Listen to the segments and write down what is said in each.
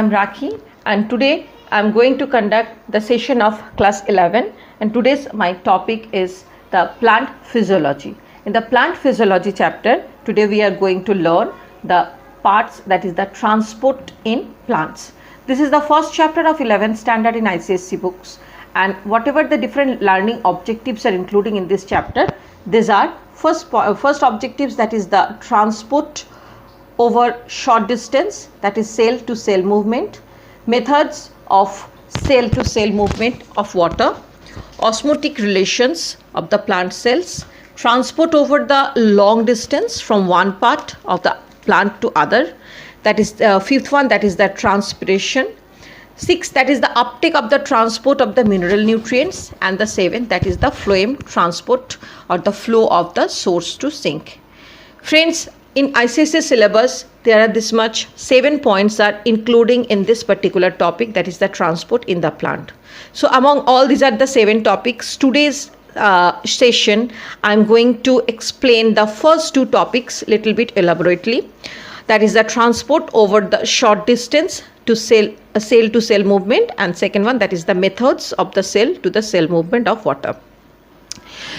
I'm Rakhi, and today I'm going to conduct the session of class 11, and today's my topic is the plant physiology. In the plant physiology chapter, today we are going to learn the parts, that is the transport in plants. This is the first chapter of 11th standard in ICSE books, and whatever the different learning objectives are including in this chapter, these are first objectives, that is the transport over short distance, that is cell to cell movement, methods of cell to cell movement of water, osmotic relations of the plant cells, transport over the long distance from one part of the plant to other, that is fifth one, that is the transpiration, sixth, that is the uptake of the transport of the mineral nutrients, and the seventh, that is the phloem transport or the flow of the source to sink. Friends, in ICSE syllabus, there are this much 7 points are including in this particular topic, that is the transport in the plant. So among all these are the 7 topics. Today's session, I am going to explain the first 2 topics little bit elaborately. That is the transport over the short distance to cell to cell movement, and second one, that is the methods of the cell to the cell movement of water.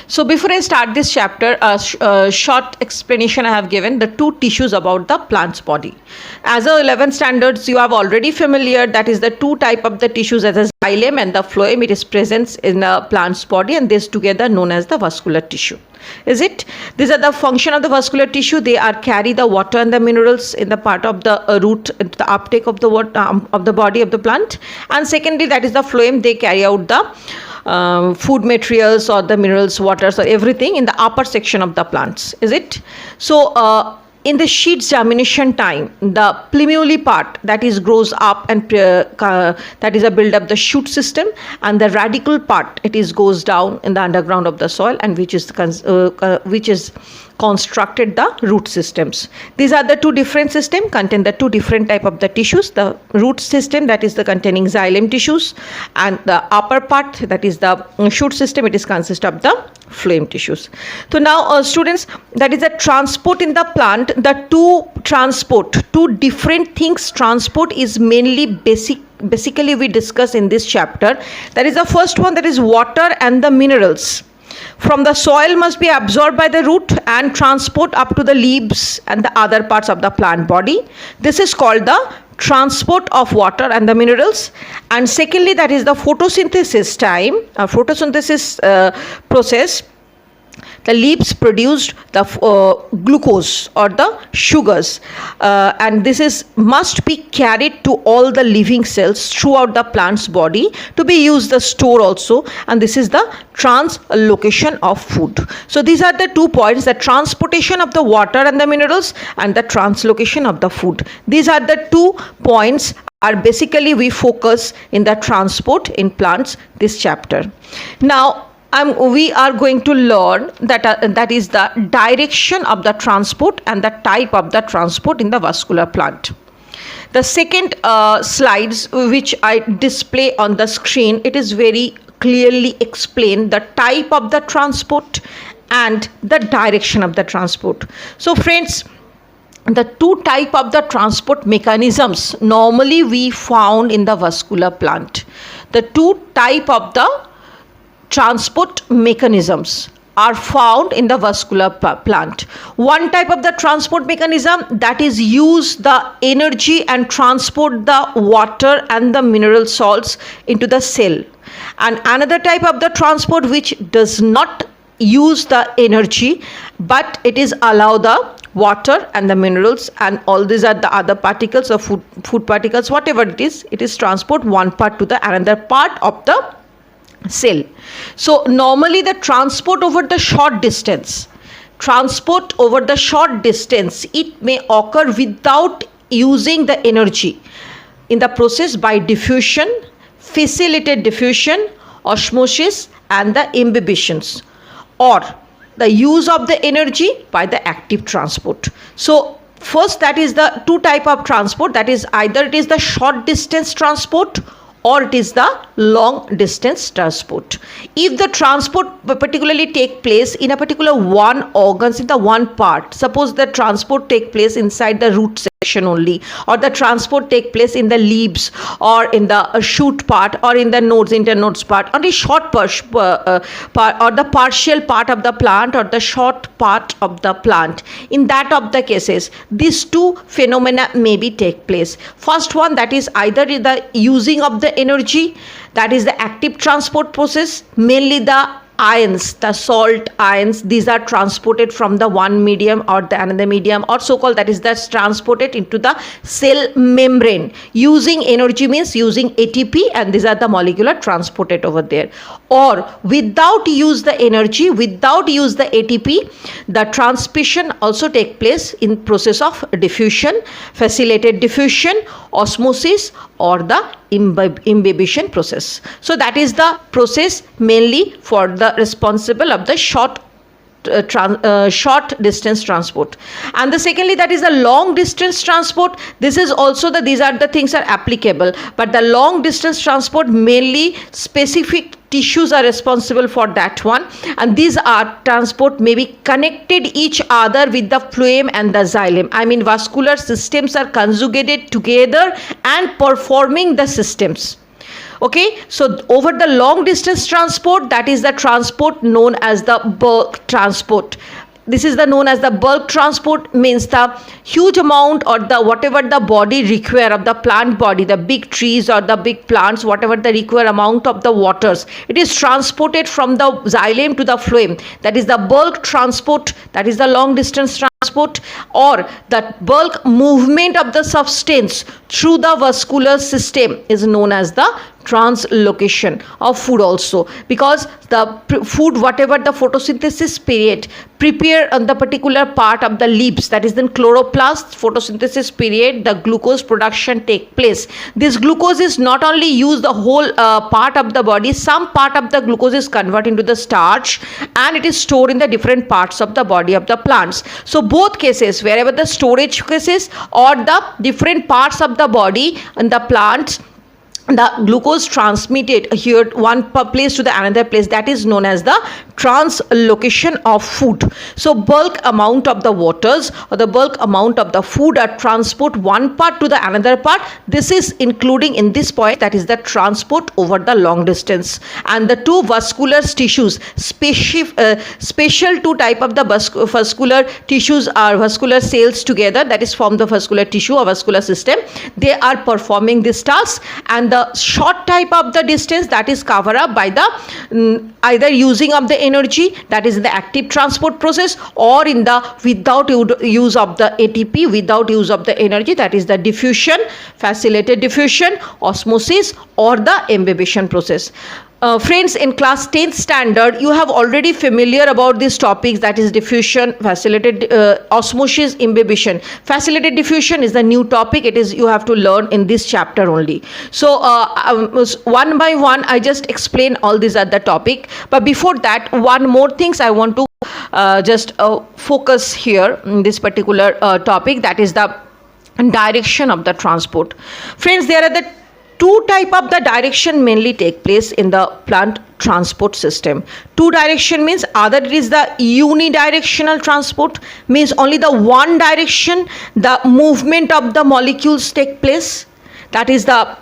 So before I start this chapter, a short explanation I have given the 2 tissues about the plant's body. As a 11th standards, you are already familiar, that is the 2 type of the tissues, as a xylem and the phloem. It is present in a plant's body, and this together known as the vascular tissue. Is it? These are the function of the vascular tissue. They are carry the water and the minerals in the part of the root, the uptake of the water of the body of the plant. And secondly, that is the phloem. They carry out the food materials or the minerals, waters, or everything in the upper section of the plants. Is it? So in the sheet's germination time, the plumule part, that is grows up, and that is a build up the shoot system, and the radical part, it is goes down in the underground of the soil, and which is constructed the root systems. These are the 2 different systems, contain the 2 different type of the tissues. The root system, that is the containing xylem tissues, and the upper part, that is the shoot system, it is consist of the phloem tissues. So now students, that is the transport in the plant, the 2 different things transport is mainly basically we discuss in this chapter. That is the first one, that is water and the minerals from the soil must be absorbed by the root and transport up to the leaves and the other parts of the plant body. This is called the transport of water and the minerals. And secondly, that is the photosynthesis time, photosynthesis process. The leaves produced the glucose or the sugars, and this must be carried to all the living cells throughout the plant's body to be used the store also, and this is the translocation of food. So these are the 2 points, the transportation of the water and the minerals and the translocation of the food. These are the 2 points are basically we focus in the transport in plants this chapter. Now we are going to learn that is the direction of the transport and the type of the transport in the vascular plant. The second slides which I display on the screen, it is very clearly explained the type of the transport and the direction of the transport. So friends, the 2 type of the transport mechanisms normally we found in the vascular plant. The 2 type of the transport mechanisms are found in the vascular plant. One type of the transport mechanism, that is use the energy and transport the water and the mineral salts into the cell, and another type of the transport which does not use the energy but it is allow the water and the minerals and all these are the other particles or food particles, whatever it is transport one part to the another part of the cell. So normally the transport over the short distance, it may occur without using the energy in the process by diffusion, facilitated diffusion, osmosis, and the imbibitions, or the use of the energy by the active transport. So first, that is the 2 type of transport, that is either it is the short distance transport or it is the long distance transport. If the transport particularly take place in a particular one organs, in the one part, suppose the transport take place inside the root cell, only, or the transport take place in the leaves or in the shoot part or in the nodes, internodes part, or the short part or the partial part of the plant or the short part of the plant. In that of the cases, these two phenomena maybe take place. First one, that is either the using of the energy, that is the active transport process, mainly the ions, the salt ions, these are transported from the one medium or the another medium, or so called, that is that's transported into the cell membrane. Using energy means using ATP, and these are the molecular transported over there. Or without use the energy, without use the ATP, the transmission also take place in process of diffusion, facilitated diffusion, osmosis, or the imbibition process. So that is the process mainly for the responsible of the short distance transport. And the secondly, that is the long distance transport. This is also these are the things are applicable, but the long distance transport, mainly specific tissues are responsible for that one, and these are transport may be connected each other with the phloem and the xylem. I mean, vascular systems are conjugated together and performing the systems. Okay, so over the long distance transport, that is the transport known as the bulk transport. This is the known as the bulk transport, means the huge amount or the whatever the body require of the plant body, the big trees or the big plants, whatever the require amount of the waters, it is transported from the xylem to the phloem. That is the bulk transport, that is the long distance transport, or the bulk movement of the substance through the vascular system is known as the translocation of food also, because the food, whatever the photosynthesis period prepare on the particular part of the leaves, that is the chloroplast photosynthesis period, the glucose production take place. This glucose is not only used the whole part of the body, some part of the glucose is converted into the starch and it is stored in the different parts of the body of the plants. So both cases, wherever the storage cases or the different parts of the body and the plants, the glucose transmitted here one place to the another place, that is known as the translocation of food. So bulk amount of the waters or the bulk amount of the food are transport one part to the another part. This is including in this point, that is the transport over the long distance. And the two vascular tissues, special two type of the vascular tissues are vascular cells together, that is form the vascular tissue or vascular system. They are performing this task, and the short type of the distance, that is covered up by the either using of the energy, that is the active transport process, or in the without use of the ATP, without use of the energy, that is the diffusion, facilitated diffusion, osmosis, or the imbibition process. Friends, in class 10th standard, you have already familiar about these topics, that is diffusion, facilitated osmosis, imbibition. Facilitated diffusion is the new topic. It is you have to learn in this chapter only. So one by one, I just explain all these other topic. But before that, one more things I want to just focus here in this particular topic, that is the direction of the transport. Friends, there are the two type of the direction mainly take place in the plant transport system. Two direction means either it is the unidirectional transport, means only the one direction the movement of the molecules take place. That is the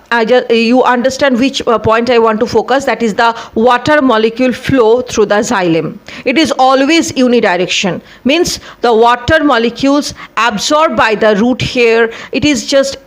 you understand which point I want to focus, that is the water molecule flow through the xylem. It is always unidirection, means the water molecules absorbed by the root hair, it is just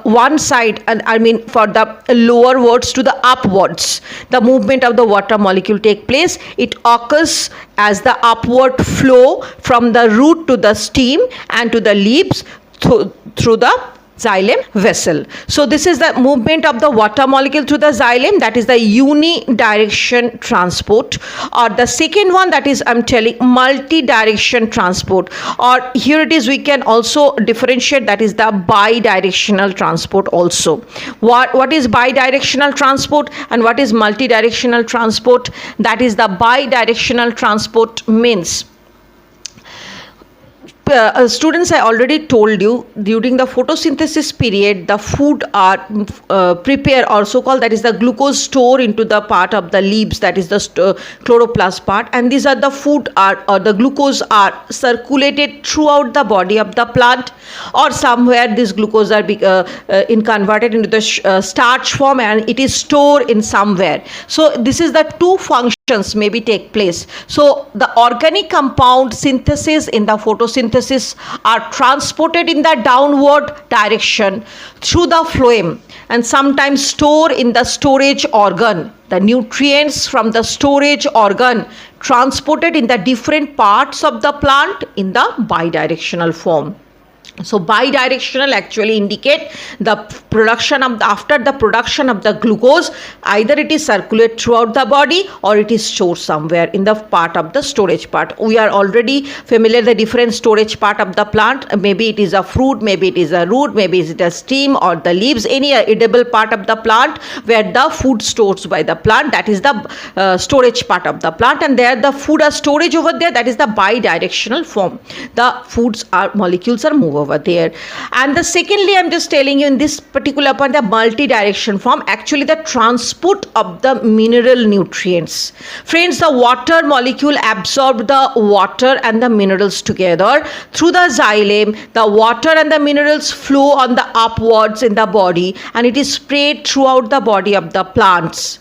one side, and I mean for the lower wards to the upwards, the movement of the water molecule take place. It occurs as the upward flow from the root to the stem and to the leaves through the xylem vessel. So this is the movement of the water molecule through the xylem, that is the unidirection transport. Or the second one, that is I'm telling multi-direction transport, or here it is we can also differentiate, that is the bidirectional transport also. What is bidirectional transport and what is multi-directional transport? That is the bidirectional transport means students, I already told you during the photosynthesis period, the food are prepared or so called, that is the glucose store into the part of the leaves, that is the chloroplast part, and these are the food are or the glucose are circulated throughout the body of the plant, or somewhere this glucose are in converted into the starch form and it is stored in somewhere. So this is the two functions maybe take place. So the organic compound synthesis in the photosynthesis are transported in the downward direction through the phloem and sometimes store in the storage organ. The nutrients from the storage organ transported in the different parts of the plant in the bidirectional form. So bidirectional actually indicate the production of after the production of the glucose, either it is circulate throughout the body or it is stored somewhere in the part of the storage part. We are already familiar the different storage part of the plant. Maybe it is a fruit, maybe it is a root, maybe it is a stem or the leaves, any edible part of the plant where the food stores by the plant, that is the storage part of the plant, and there the food are storage over there, that is the bidirectional form. The foods are molecules are moved over there. And the secondly, I'm just telling you in this particular point, the multi-direction form, actually the transport of the mineral nutrients. Friends, the water molecule absorb the water and the minerals together through the xylem. The water and the minerals flow on the upwards in the body and it is spread throughout the body of the plants.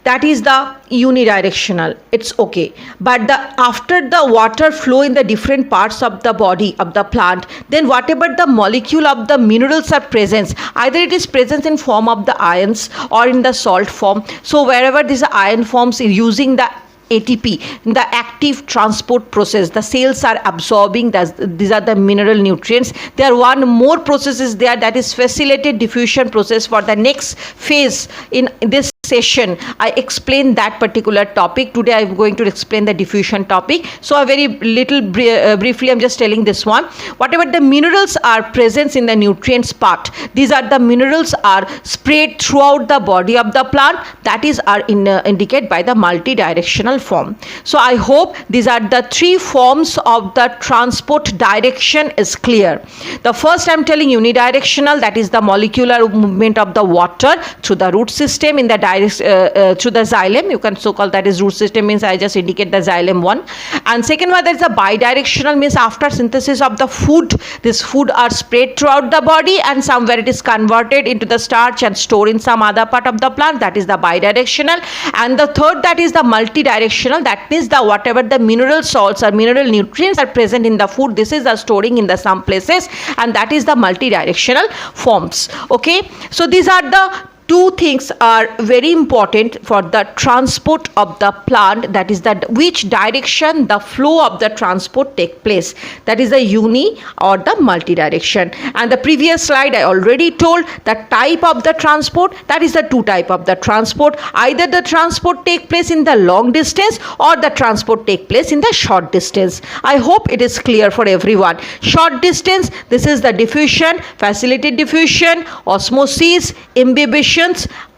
That is the unidirectional, it's okay. But after the water flow in the different parts of the body of the plant, then whatever the molecule of the minerals are present, either it is present in form of the ions or in the salt form. So wherever these ion forms using the ATP, the active transport process, the cells are absorbing these are the mineral nutrients. There are one more process is there, that is facilitated diffusion process. For the next phase in this session, I explain that particular topic. Today I am going to explain the diffusion topic. So a very little briefly, I am just telling this one. Whatever the minerals are present in the nutrients part, these are the minerals are spread throughout the body of the plant, that is are indicated by the multi-directional form. So I hope these are the three forms of the transport direction is clear. The first I am telling unidirectional, that is the molecular movement of the water through the root system in the through the xylem, you can so call that is root system, means I just indicate the xylem one. And second one, there is a bidirectional, means after synthesis of the food, this food are spread throughout the body and somewhere it is converted into the starch and stored in some other part of the plant, that is the bidirectional. And the third, that is the multidirectional, that is the whatever the mineral salts or mineral nutrients are present in the food, this is the storing in the some places, and that is the multidirectional forms. Okay, so these are the two things are very important for the transport of the plant, that is that which direction the flow of the transport take place, that is the uni or the multi-direction. And the previous slide I already told the type of the transport, that is the two type of the transport, either the transport take place in the long distance or the transport take place in the short distance. I hope it is clear for everyone. Short distance, this is the diffusion, facilitated diffusion, osmosis, imbibition,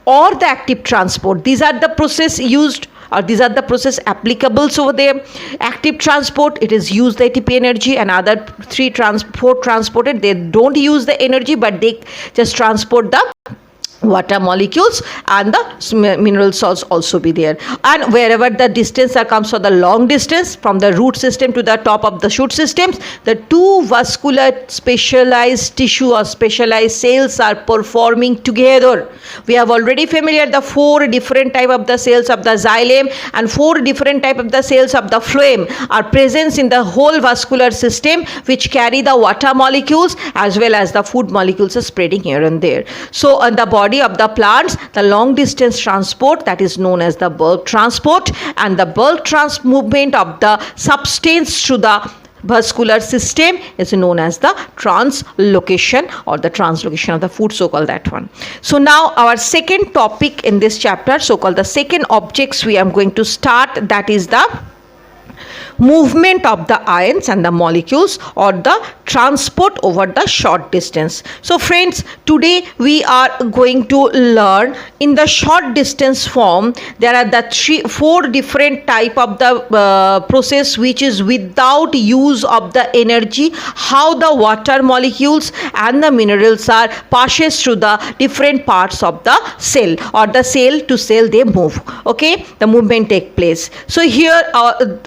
or the active transport. These are the process used, or these are the process applicables over there. Active transport, it is use the ATP energy, and other three transported, they don't use the energy but they just transport the water molecules, and the mineral salts also be there. And wherever the distance comes for the long distance from the root system to the top of the shoot systems, the two vascular specialized tissue or specialized cells are performing together. We have already familiar the four different type of the cells of the xylem and four different type of the cells of the phloem are present in the whole vascular system, which carry the water molecules as well as the food molecules are spreading here and there. So on the body of the plants, the long distance transport, that is known as the bulk transport, and the bulk movement of the substance through the vascular system is known as the translocation or the translocation of the food, so called that one. So now our second topic in this chapter, so called the second objects we are going to start, that is the movement of the ions and the molecules or the transport over the short distance. So friends, today we are going to learn in the short distance form. There are the four different type of the process which is without use of the energy, how the water molecules and the minerals are passes through the different parts of the cell, or the cell to cell they move. Okay, the movement take place. So here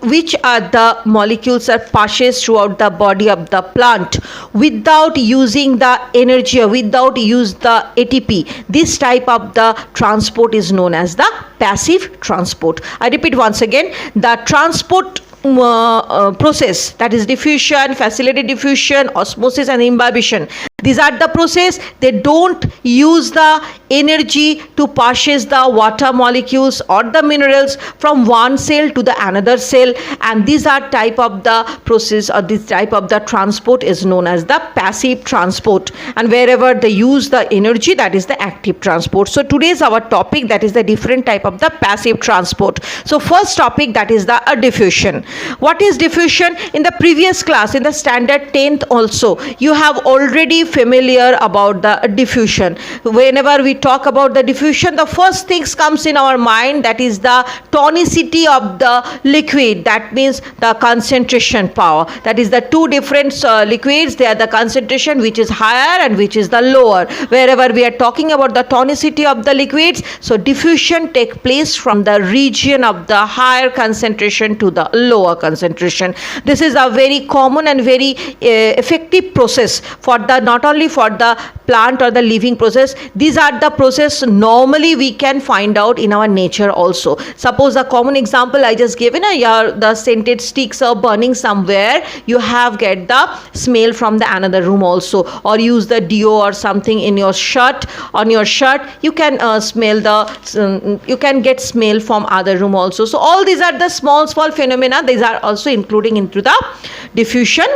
which are the molecules are passes throughout the body of the plant without using the energy or without use the ATP. This type of the transport is known as the passive transport. I repeat once again, the transport process, that is diffusion, facilitated diffusion, osmosis and imbibition. These are the process, they don't use the energy to passes the water molecules or the minerals from one cell to the another cell, and these are type of the process or this type of the transport is known as the passive transport, and wherever they use the energy, that is the active transport. So today's our topic, that is the different type of the passive transport. So first topic, that is the diffusion. What is diffusion? In the previous class, in the standard 10th also, you have already familiar about the diffusion. Whenever we talk about the diffusion, the first things comes in our mind, that is the tonicity of the liquid, that means the concentration power. That is the two different liquids, they are the concentration which is higher and which is the lower. Wherever we are talking about the tonicity of the liquids, so diffusion take place from the region of the higher concentration to the lower concentration. This is a very common and very effective process for the not only for the plant or the living process. These are the process normally we can find out in our nature also. Suppose a common example I just given, the scented sticks are burning somewhere, you have get the smell from the another room also, or use the deo or something in your shirt, on your shirt, you can smell the you can get smell from other room also. So all these are the small phenomena, these are also including into the diffusion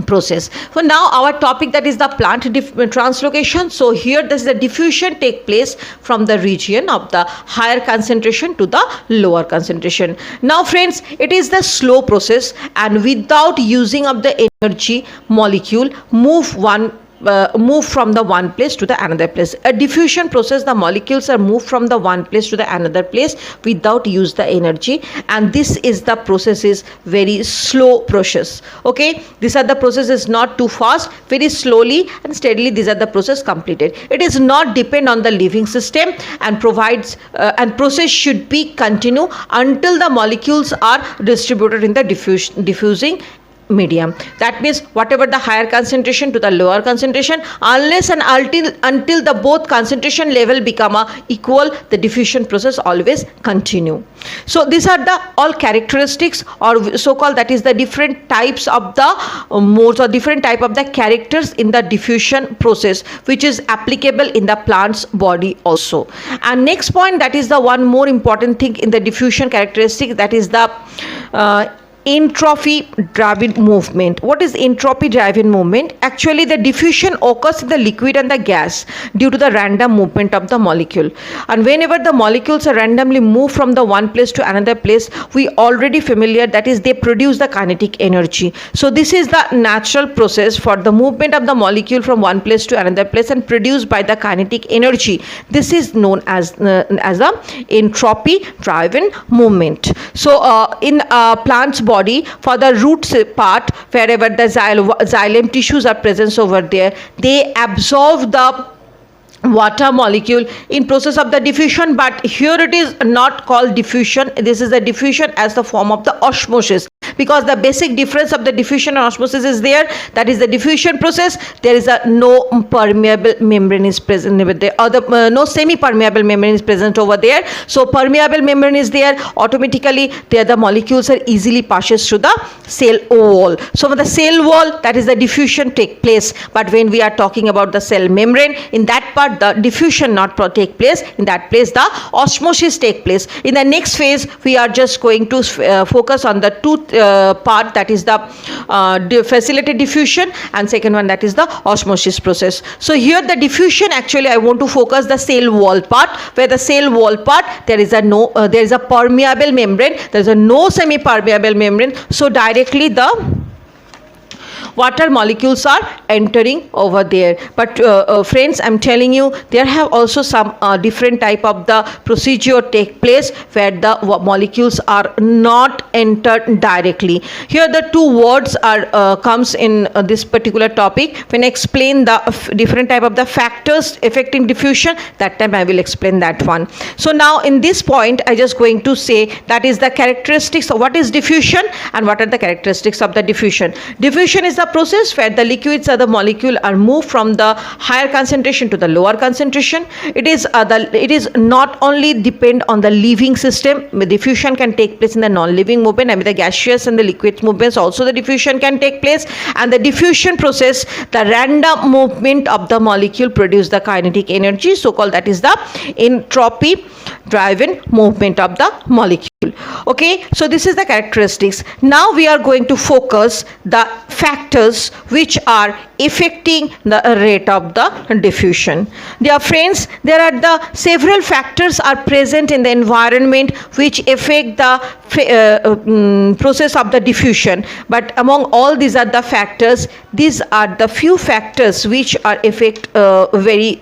process. So now our topic, that is the plant translocation. So here this is the diffusion take place from the region of the higher concentration to the lower concentration. Now friends, it is the slow process, and without using of the energy, molecule move from the one place to the another place. A diffusion process, the molecules are moved from the one place to the another place without use the energy, and this is the process is very slow process. Okay, these are the processes not too fast, very slowly and steadily these are the process completed. It is not depend on the living system and provides and process should be continue until the molecules are distributed in the diffusing medium. That means whatever the higher concentration to the lower concentration, unless and until the both concentration level become equal, the diffusion process always continue. So these are the all characteristics, or so called, that is the different types of the modes or different type of the characters in the diffusion process, which is applicable in the plant's body also. And next point, that is the one more important thing in the diffusion characteristic, that is the entropy driven movement. What is entropy driven movement? Actually the diffusion occurs in the liquid and the gas due to the random movement of the molecule, and whenever the molecules are randomly moved from the one place to another place, we already familiar, that is they produce the kinetic energy. So this is the natural process for the movement of the molecule from one place to another place and produced by the kinetic energy. This is known as a entropy driven movement. So in plant's body, for the roots part, wherever the xylem tissues are present over there, they absorb the water molecule in process of the diffusion, but here it is not called diffusion, this is the diffusion as the form of the osmosis, because the basic difference of the diffusion and osmosis is there. That is the diffusion process, there is a no permeable membrane is present over there, or the no semi-permeable membrane is present over there. So permeable membrane is there, automatically there the molecules are easily passes through the cell wall. So for the cell wall, that is the diffusion take place, but when we are talking about the cell membrane, in that part the diffusion not take place, in that place the osmosis take place. In the next phase we are just going to focus on the part, that is the facilitated diffusion, and second one, that is the osmosis process. So here the diffusion, actually I want to focus the cell wall part, where the cell wall part there is a permeable membrane, there is a no semi permeable membrane, so directly the water molecules are entering over there. But friends, I'm telling you, there have also some different type of the procedure take place where the molecules are not entered directly. Here the two words are comes in this particular topic. When I explain the different type of the factors affecting diffusion, that time I will explain that one. So now in this point I just going to say that is the characteristics of what is diffusion and what are the characteristics of the diffusion. Diffusion is the process where the liquids or the molecule are moved from the higher concentration to the lower concentration. It is not only depend on the living system. Diffusion can take place in the non-living movement, and with the gaseous and the liquid movements also the diffusion can take place. And the diffusion process, the random movement of the molecule produce the kinetic energy, so called, that is the entropy driven movement of the molecule. Okay, so this is the characteristics. Now we are going to focus the factors which are affecting the rate of the diffusion. Dear friends, there are the several factors are present in the environment which affect the process of the diffusion, but among all these are the factors, these are the few factors which are affect very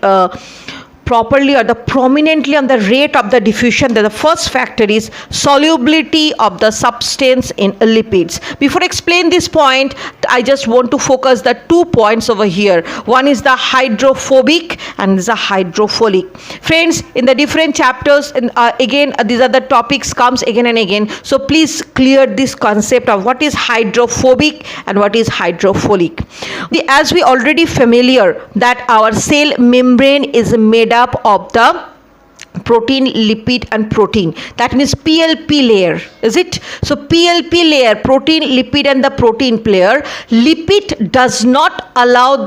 properly or the prominently on the rate of the diffusion. The first factor is solubility of the substance in lipids. Before I explain this point, I just want to focus the 2 points over here. One is the hydrophobic and the hydrophilic. Friends, in the different chapters, again these are the topics comes again and again, so please clear this concept of what is hydrophobic and what is hydrophilic. As we already familiar that our cell membrane is made up of the protein, lipid and protein, that means PLP layer, is it? So PLP layer, protein, lipid and the protein layer. Lipid does not allow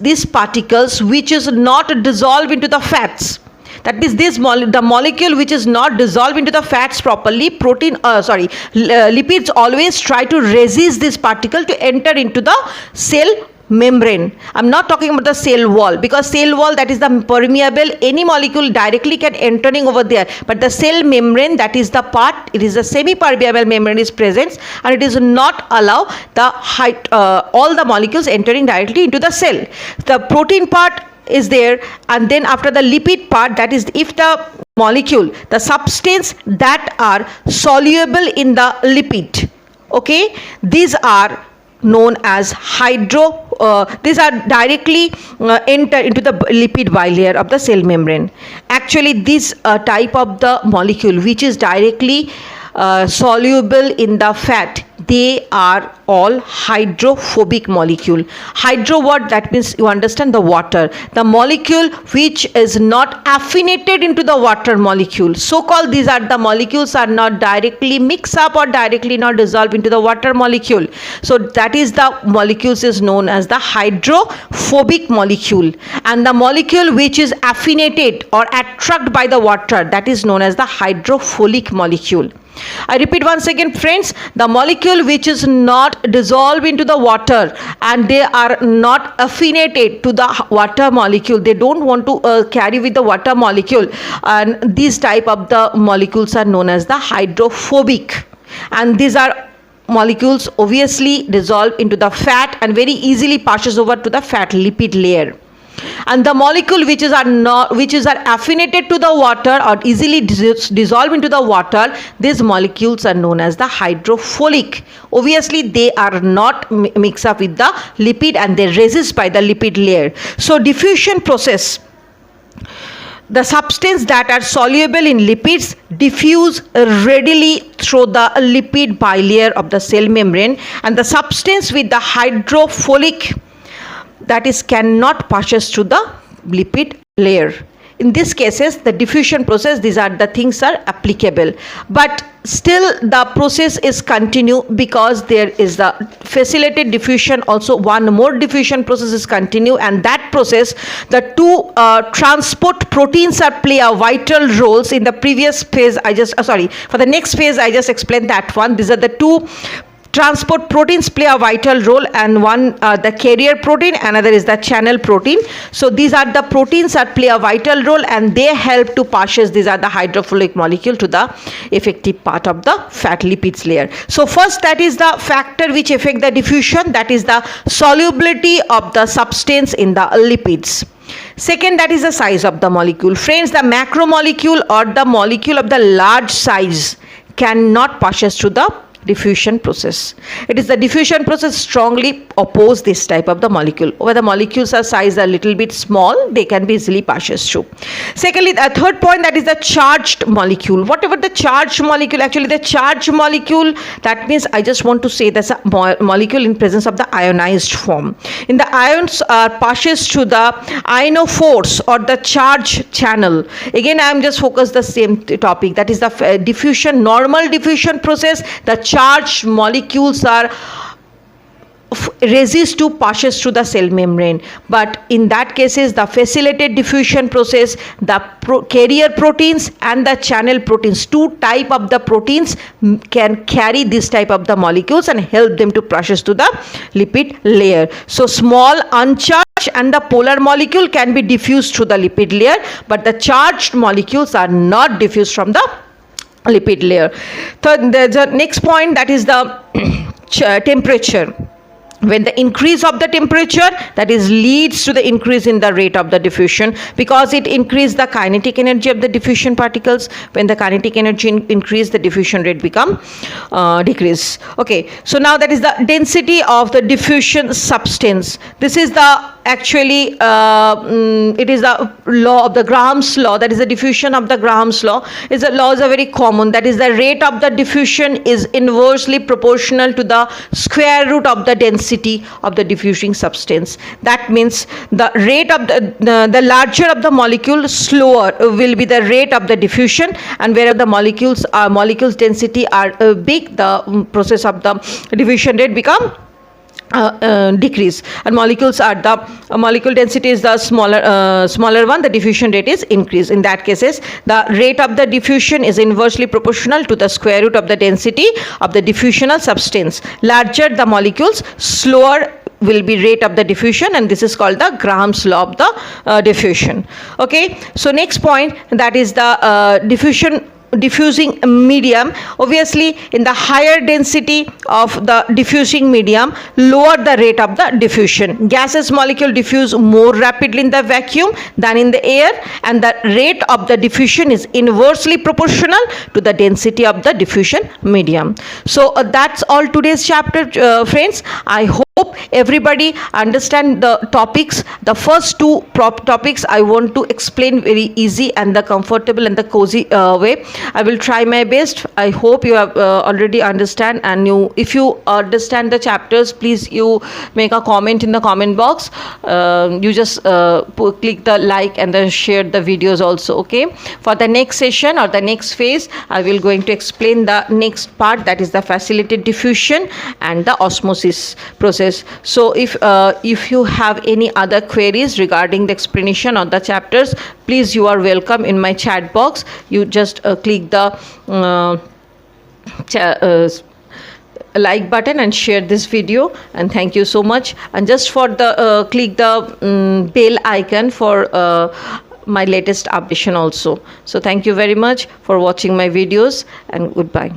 these particles which is not dissolved into the fats. That is the molecule which is not dissolved into the fats properly, lipids always try to resist this particle to enter into the cell membrane. I'm not talking about the cell wall, because cell wall, that is the permeable, any molecule directly can entering over there, but the cell membrane, that is the part, it is a semi permeable membrane is present, and it is not allow the all the molecules entering directly into the cell. The protein part is there, and then after the lipid part, that is if the molecule, the substance that are soluble in the lipid, okay, these are known as these are directly enter into the lipid bilayer of the cell membrane. Actually this type of the molecule which is directly soluble in the fat, they are all hydrophobic molecule. Hydro what? That means you understand the water. The molecule which is not affinated into the water molecule. So called these are the molecules are not directly mix up or directly not dissolve into the water molecule. So that is the molecules is known as the hydrophobic molecule. And the molecule which is affinated or attracted by the water, that is known as the hydrophilic molecule. I repeat once again, friends, the molecule which is not dissolved into the water and they are not affinated to the water molecule, they don't want to carry with the water molecule, and these type of the molecules are known as the hydrophobic. And these are molecules obviously dissolve into the fat and very easily passes over to the fat lipid layer. And the molecule which are affinated to the water or easily dissolve into the water, these molecules are known as the hydrophilic. Obviously they are not mixed up with the lipid and they resist by the lipid layer. So diffusion process, the substance that are soluble in lipids diffuse readily through the lipid bilayer of the cell membrane, and the substance with the hydrophilic, that is cannot passes through the lipid layer. In these cases, the diffusion process, these are the things are applicable, but still the process is continue because there is the facilitated diffusion. Also one more diffusion process is continue, and that process, the two transport proteins are play a vital roles. In the previous phase I just for the next phase I just explained that one. These are the two transport proteins play a vital role, and one the carrier protein, another is the channel protein. So these are the proteins that play a vital role, and they help to pass. These are the hydrophilic molecule to the effective part of the fat lipids layer. So first, that is the factor which affect the diffusion, that is the solubility of the substance in the lipids. Second, that is the size of the molecule. Friends, the macromolecule or the molecule of the large size cannot pass through the diffusion process. It is the diffusion process strongly oppose this type of the molecule. Where the molecules are size a little bit small, they can be easily passed through. Secondly, the third point, that is the charged molecule. Whatever the charged molecule, actually the charged molecule, that means I just want to say that's a molecule in presence of the ionized form. In the ions are passes through the ionophores or the charge channel. Again, I am just focused the same topic, that is the diffusion, normal diffusion process. The charged molecules are resist to passes through the cell membrane, but in that cases the facilitated diffusion process, the carrier proteins and the channel proteins, two type of the proteins can carry this type of the molecules and help them to process to the lipid layer. So small uncharged and the polar molecule can be diffused through the lipid layer, but the charged molecules are not diffused from the lipid layer. Third, the next point, that is the temperature. When the increase of the temperature, that is leads to the increase in the rate of the diffusion, because it increases the kinetic energy of the diffusion particles. When the kinetic energy increase, the diffusion rate become decrease. Okay, so now that is the density of the diffusion substance. This is the actually it is the law of the Graham's law, that is the diffusion of the Graham's law. Is the laws are very common, that is the rate of the diffusion is inversely proportional to the square root of the density of the diffusing substance. That means the rate of the larger of the molecule, slower will be the rate of the diffusion, and wherever the molecules density are big, the process of the diffusion rate become decrease, and molecules are the molecule density is the smaller one, the diffusion rate is increase. In that cases, the rate of the diffusion is inversely proportional to the square root of the density of the diffusional substance. Larger the molecules, slower will be rate of the diffusion, and this is called the Graham's law of the diffusion. Okay, so next point, that is the diffusing medium. Obviously, in the higher density of the diffusing medium, lower the rate of the diffusion. Gaseous molecule diffuse more rapidly in the vacuum than in the air, and the rate of the diffusion is inversely proportional to the density of the diffusion medium. So that's all today's chapter, friends. I hope everybody understand the topics. The first two topics I want to explain very easy and the comfortable and the cozy way. I will try my best. I hope you have already understand, and if you understand the chapters, please you make a comment in the comment box. You just click the like and then share the videos also. Okay, for the next session or the next phase, I will going to explain the next part, that is the facilitated diffusion and the osmosis process. So if you have any other queries regarding the explanation of the chapters, please you are welcome in my chat box. You just click the like button and share this video, and thank you so much. And just for the click the bell icon for my latest updation also. So thank you very much for watching my videos, and goodbye.